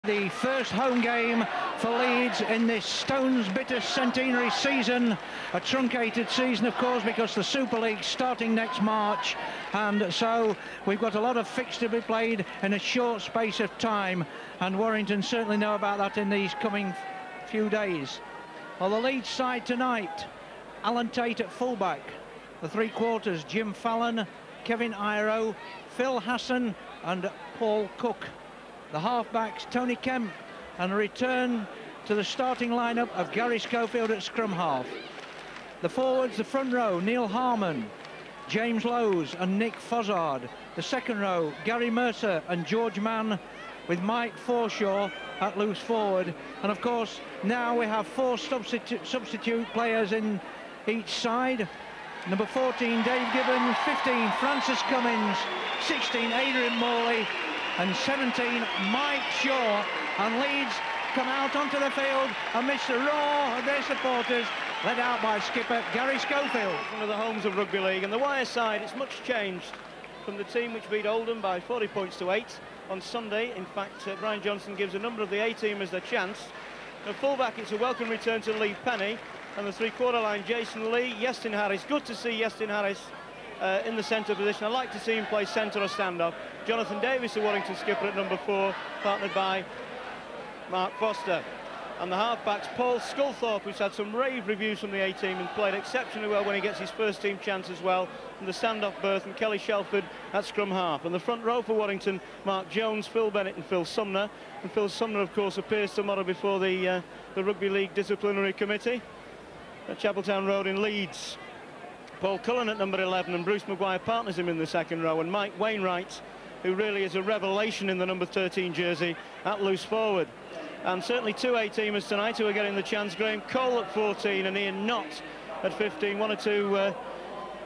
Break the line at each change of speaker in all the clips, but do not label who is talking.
The first home game for Leeds in this Stones-bitter centenary season. A truncated season, of course, because the Super League starting next March, and so we've got a lot of fixtures to be played in a short space of time, and Warrington certainly know about that in these coming few days. Well, the Leeds side tonight: Alan Tate at fullback, the three quarters Jim Fallon, Kevin Iro, Phil Hassan and Paul Cook. The half-backs Tony Kemp, and a return to the starting lineup of Gary Schofield at scrum half. The forwards, the front row, Neil Harmon, James Lowes and Nick Fozzard. The second row, Gary Mercer and George Mann, with Mike Forshaw at loose forward. And of course, now we have four substitute players in each side. Number 14, Dave Gibbons, 15, Francis Cummins, 16, Adrian Morley, and 17, Mike Shaw. And Leeds come out onto the field amidst the roar of their supporters, led out by skipper Gary Schofield.
One of the homes of rugby league, and the Wire side, it's much changed from the team which beat Oldham by 40 points to 8 on Sunday. In fact, Brian Johnson gives a number of the A-teamers a chance. At fullback, it's a welcome return to Lee Penny, and the three-quarter line, Jason Lee, Iestyn Harris. Good to see Iestyn Harris in the centre position. I'd like to see him play centre or stand-off. Jonathan Davis, the Warrington skipper, at number 4, partnered by Mark Foster. And the half-backs, Paul Sculthorpe, who's had some rave reviews from the A-team and played exceptionally well when he gets his first-team chance as well, and the stand-off berth, and Kelly Shelford at scrum half. And the front row for Warrington, Mark Jones, Phil Bennett and Phil Sumner. And Phil Sumner, of course, appears tomorrow before the Rugby League Disciplinary Committee at Chapeltown Road in Leeds. Paul Cullen at number 11, and Bruce Maguire partners him in the second row, and Mike Wainwright, who really is a revelation in the number 13 jersey, at loose forward. And certainly two A-teamers tonight who are getting the chance: Graham Cole at 14 and Ian Knott at 15. One or two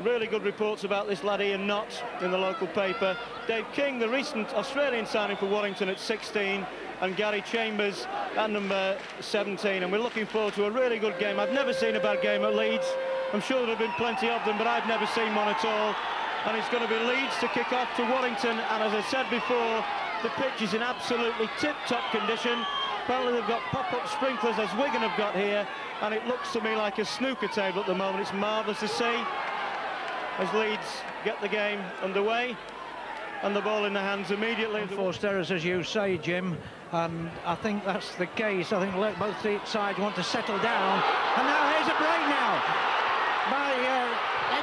really good reports about this lad Ian Knott in the local paper. Dave King, the recent Australian signing for Warrington, at 16, and Gary Chambers at number 17. And we're looking forward to a really good game. I've never seen a bad game at Leeds. I'm sure there have been plenty of them, but I've never seen one at all. And it's going to be Leeds to kick off to Warrington, and as I said before, the pitch is in absolutely tip-top condition. Apparently they've got pop-up sprinklers, as Wigan have got here, and it looks to me like a snooker table at the moment. It's marvellous to see as Leeds get the game underway, and the ball in the hands immediately.
Forced errors, as you say, Jim, and I think that's the case. I think both sides want to settle down, and now here's a break now.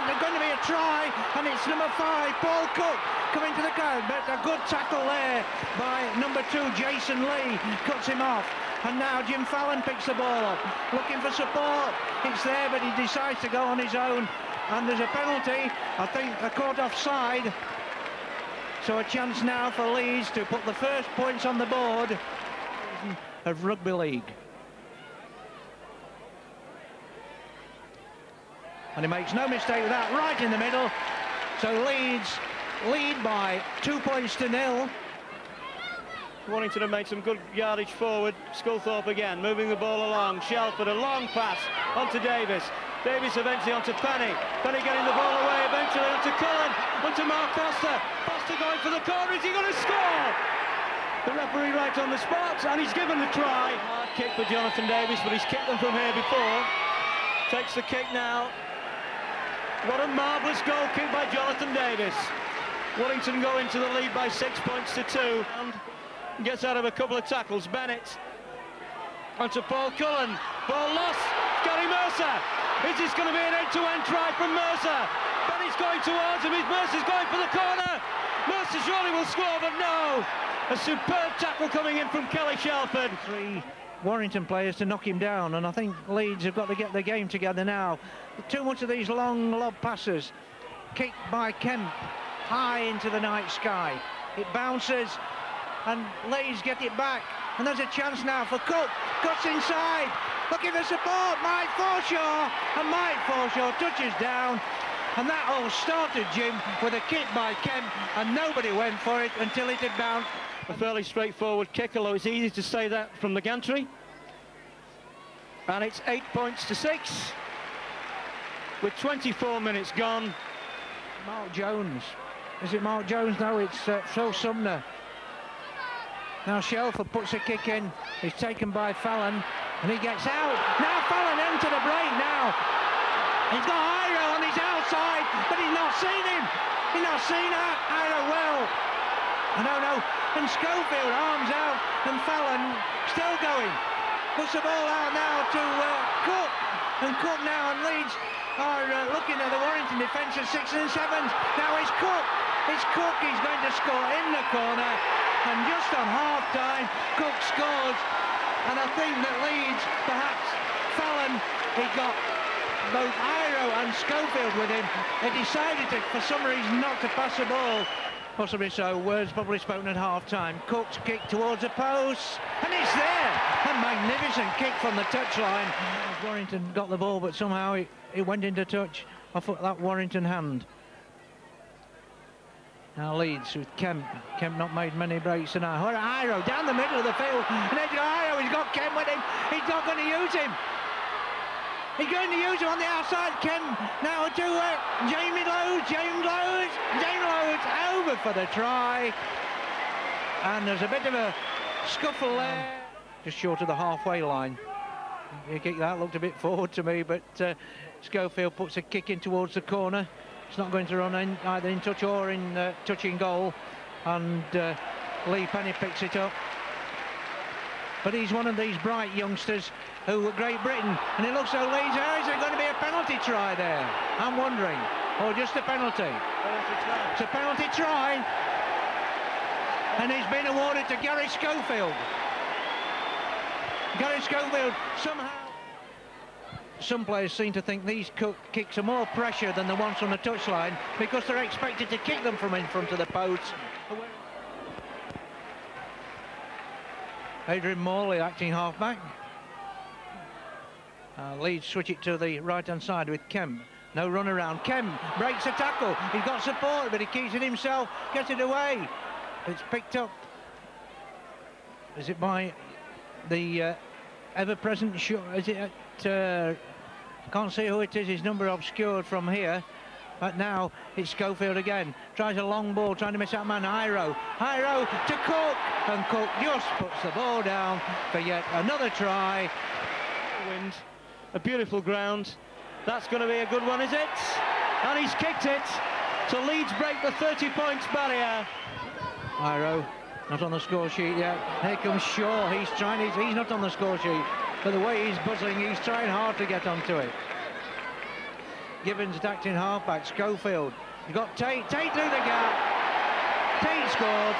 There's going to be a try, and it's number 5, Paul Cook, coming to the ground, but a good tackle there by number 2, Jason Lee, cuts him off. And now Jim Fallon picks the ball up, looking for support. It's there, but he decides to go on his own, and there's a penalty, I think a caught offside. So a chance now for Leeds to put the first points on the board of rugby league. And he makes no mistake with that, right in the middle. So Leeds lead by 2 points to 0.
Warrington have made some good yardage forward. Sculthorpe again, moving the ball along. Shelford, a long pass onto Davis. Davis eventually onto Penny. Penny getting the ball away, eventually onto Cullen, onto Mark Foster. Foster going for the corner, is he going to score? The referee right on the spot, and he's given the try. Hard kick for Jonathan Davis, but he's kicked them from here before. Takes the kick now. What a marvellous goal kick by Jonathan Davis. Warrington go into the lead by 6 points to 2. And gets out of a couple of tackles. Bennett onto Paul Cullen. Ball lost. Gary Mercer. Is this going to be an end-to-end try from Mercer? Bennett's going towards him. Mercer's going for the corner. Mercer surely will score, but no. A superb tackle coming in from Kelly Shelford.
3 Warrington players to knock him down, and I think Leeds have got to get the game together now. Too much of these long lob passes. Kicked by Kemp high into the night sky. It bounces, and Leeds get it back, and there's a chance now for Cook. Cuts inside, looking for support. Mike Forshaw, and Mike Forshaw touches down. And that all started, Jim, with a kick by Kemp, and nobody went for it until it had bounced.
A fairly straightforward kick, although it's easy to say that from the gantry. And it's 8 points to 6 with 24 minutes gone.
Mark Jones. Is it Mark Jones? No, it's Phil Sumner. Now Shelford puts a kick in. He's taken by Fallon, and he gets out. Now Fallon into the break now. He's got Iro on his outside, but he's not seen him. He's not seen Iro well. No. And Schofield arms out, and Fallon still going. Puts the ball out now to Cook. And Cook now, and Leeds are looking at the Warrington defence at 6 and 7. Now it's Cook. It's Cook. He's going to score in the corner. And just on half-time, Cook scores. And I think that Leeds, perhaps Fallon, he got both Iro and Schofield with him. He decided to, for some reason, not to pass the ball. Possibly so, words probably spoken at half-time. Cook's kick towards the post, and it's there! A magnificent kick from the touchline. Warrington got the ball, but somehow it went into touch off that Warrington hand. Now Leeds with Kemp. Kemp not made many breaks tonight. Iro down the middle of the field, and then Iro, he's got Kemp with him. He's not going to use him. He's going to use him on the outside. Kemp now to Jamie Loads. James Loads over for the try. And there's a bit of a scuffle there. Just short of the halfway line. The kick that looked a bit forward to me, but Schofield puts a kick in towards the corner. It's not going to run in, either in touch or in touching goal. And Lee Penny picks it up. But he's one of these bright youngsters who Great Britain, and it looks so Leeds. Is there going to be a penalty try there? I'm wondering, or just a penalty? It's a penalty try, and it's been awarded to Gary Schofield. Gary Schofield, somehow. Some players seem to think these kicks are more pressure than the ones from the touchline because they're expected to kick them from in front of the post. Adrian Morley acting half-back. Leeds switch it to the right-hand side with Kemp. No run around. Kemp breaks a tackle. He's got support, but he keeps it himself. Gets it away. It's picked up. Is it by the ever-present? Is it at? Can't see who it is. His number obscured from here. But now it's Schofield again. Tries a long ball, trying to miss out man. Iro to Cook, and Cook just puts the ball down for yet another try.
Wind, a beautiful ground. That's going to be a good one, is it? And he's kicked it. So Leeds break the 30 points barrier.
Iro not on the score sheet yet. Here comes Shaw. He's trying. He's not on the score sheet, but the way he's buzzing, he's trying hard to get onto it. Gibbons acting halfback. Schofield. You've got Tate. Tate through the gap. Tate scores.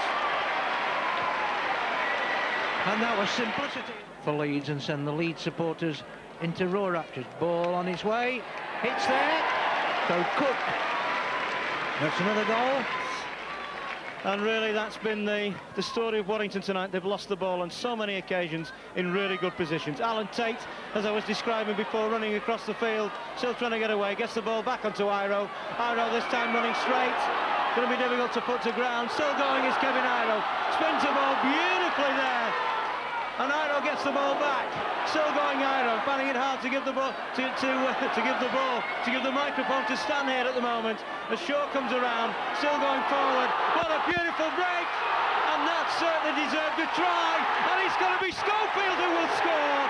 And that was simplicity for Leeds, and send the Leeds supporters into raw raptures. Ball on its way. It's there. So Cook. That's another goal.
And really, that's been the story of Warrington tonight. They've lost the ball on so many occasions in really good positions. Alan Tate, as I was describing before, running across the field, still trying to get away, gets the ball back onto Iro. Iro this time running straight. Going to be difficult to put to ground. Still going is Kevin Iro. Spins the ball beautifully there. And Iro gets the ball back. Still going Iro, finding it hard to give the ball to give the microphone to Stan here at the moment. As Shaw comes around, still going forward. What a beautiful break! And that certainly deserved a try. And it's going to be Schofield who will score.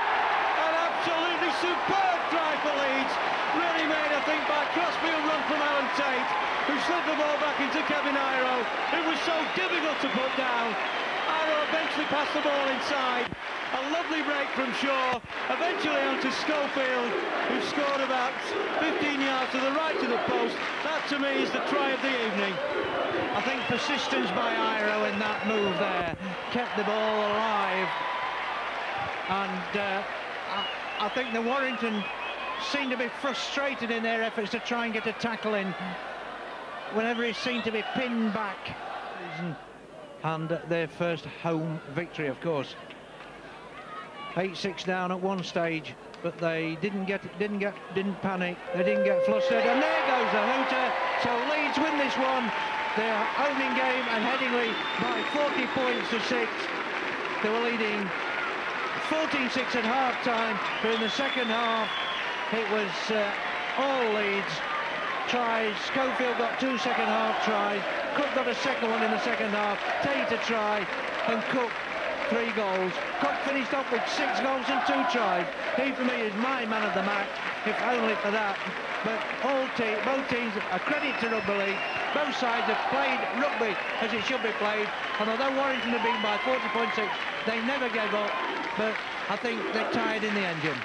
An absolutely superb try for Leeds. Really made, I think, by crossfield run from Alan Tate, who slipped the ball back into Kevin Iro. It was so difficult to put down. Iro eventually passed the ball inside. A lovely break from Shaw, eventually onto Schofield, who scored about 15 yards to the right of the post. That, to me, is the try of the evening.
I think persistence by Iro in that move there kept the ball alive. And I think the Warrington seemed to be frustrated in their efforts to try and get a tackle in whenever it seemed to be pinned back. And their first home victory, of course. 8-6 down at one stage, but they didn't panic, they didn't get flustered, and there goes the hooter. So Leeds win this one, their opening game at Headingley by 40 points to 6. They were leading 14-6 at half-time, but in the second half it was all Leeds. Tries. Schofield got 2 second half tries. Cook got a second one in the second half. Tate a try, and Cook 3 goals. Cook finished up with 6 goals and 2 tries. He, for me, is my man of the match, if only for that. But both teams, a credit to Rugby League. Both sides have played rugby as it should be played. And although Warrington have been by 40.6, they never gave up. But I think they're tired in the engine.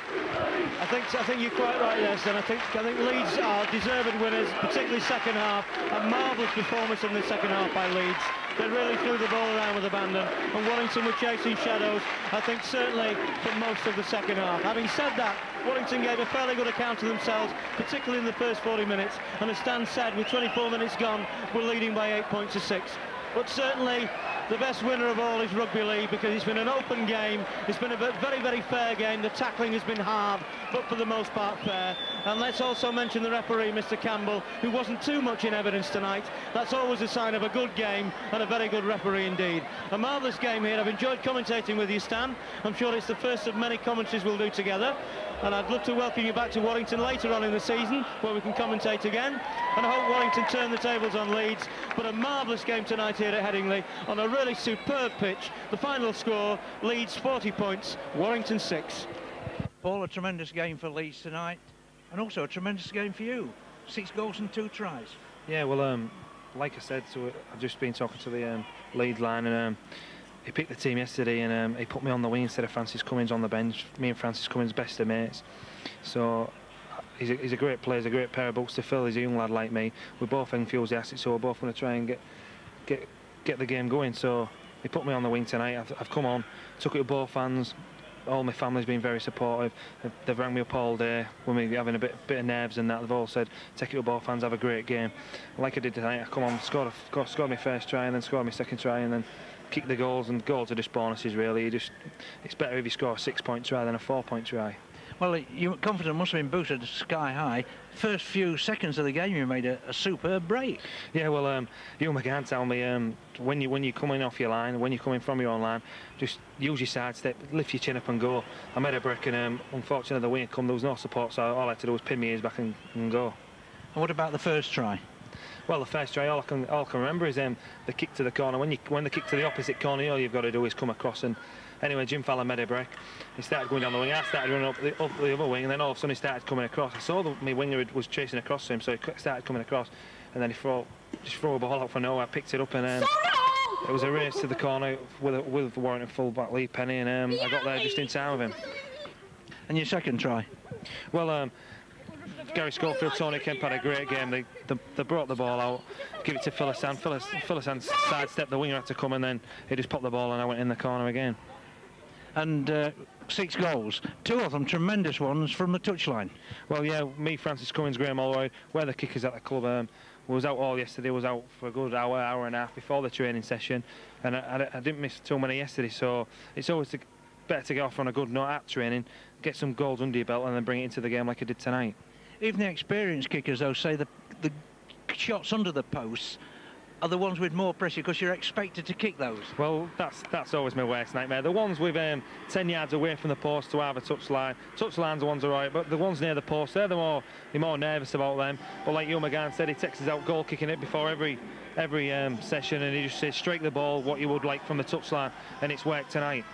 I think you're quite right there, son. I think Leeds are deserved winners, particularly second half. A marvellous performance in the second half by Leeds. They really threw the ball around with abandon, and Warrington were chasing shadows, I think, certainly for most of the second half. Having said that, Warrington gave a fairly good account of themselves, particularly in the first 40 minutes, and as Stan said, with 24 minutes gone, we're leading by 8 points to 6. But certainly the best winner of all is Rugby League, because it's been an open game, it's been a very, very fair game. The tackling has been hard, but for the most part fair. And let's also mention the referee, Mr. Campbell, who wasn't too much in evidence tonight. That's always a sign of a good game and a very good referee indeed. A marvellous game here. I've enjoyed commentating with you, Stan. I'm sure it's the first of many commentaries we'll do together. And I'd love to welcome you back to Warrington later on in the season, where we can commentate again. And I hope Warrington turn the tables on Leeds. But a marvellous game tonight here at Headingley on a really superb pitch. The final score, Leeds 40 points, Warrington 6.
Paul, a tremendous game for Leeds tonight, and also a tremendous game for you. 6 goals and 2 tries.
Yeah, well, like I said, I've just been talking to the Leeds line, and he picked the team yesterday, and he put me on the wing instead of Francis Cummins on the bench. Me and Francis Cummins, best of mates. So he's a great player, he's a great pair of boots to fill. He's a young lad like me. We're both enthusiastic, so we're both going to try and get the game going. So he put me on the wing tonight. I've come on, took it to both fans. All my family's been very supportive. They've rang me up all day when we having a bit of nerves and that. They've all said, take it to both fans, have a great game. Like I did tonight, I come on, scored my first try, and then scored my second try, and then kick the goals. And goals are just bonuses, really. It's better if you score a 6-point try than a 4-point try.
Well, your confidence must have been boosted sky high. First few seconds of the game, you made a superb break.
Yeah, well, Hugh McGann told me when you're coming off your line, when you're coming from your own line, just use your side step, lift your chin up and go. I made a break, and unfortunately the winger come, there was no support, so all I had to do was pin my ears back and go.
And what about the first try?
Well, the first try, all I can remember is the kick to the corner. When the kick to the opposite corner, all you've got to do is come across. And anyway, Jim Fallon made a break. He started going down the wing. I started running up the other wing, and then all of a sudden he started coming across. I saw my winger was chasing across to him, so he started coming across, and then he just threw a ball out for nowhere. I picked it up, and it was a race to the corner with Warrington full-back Lee Penny, and I got there just in time with him.
And your second try?
Well, Gary Schofield, Tony Kemp had a great game. They brought the ball out, give it to Philisan. Philisan sidestepped, the winger had to come, and then he just popped the ball, and I went in the corner again.
And 6 goals, 2 of them tremendous ones from the touchline.
Well, yeah, me, Francis Cummins, Graham Allroyd, we're the kickers at the club. Was out all yesterday, was out for a good hour and a half before the training session, and I didn't miss too many yesterday, so it's always better to get off on a good note at training, get some goals under your belt, and then bring it into the game like I did tonight.
Even the experienced kickers, though, say the shots under the posts are the ones with more pressure, because you're expected to kick those.
Well, that's always my worst nightmare. The ones with 10 yards away from the post to have a touchline. Touchline's the ones are right, but the ones near the post, you're more nervous about them. But like Hugh McGann said, he takes us out goal kicking it before every session, and he just says strike the ball what you would like from the touchline, and it's worked tonight.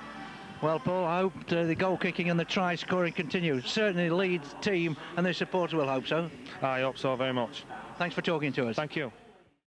Well, Paul, I hope the goal kicking and the try scoring continues. Certainly the Leeds team and their supporters will hope so.
I hope so very much.
Thanks for talking to us.
Thank you.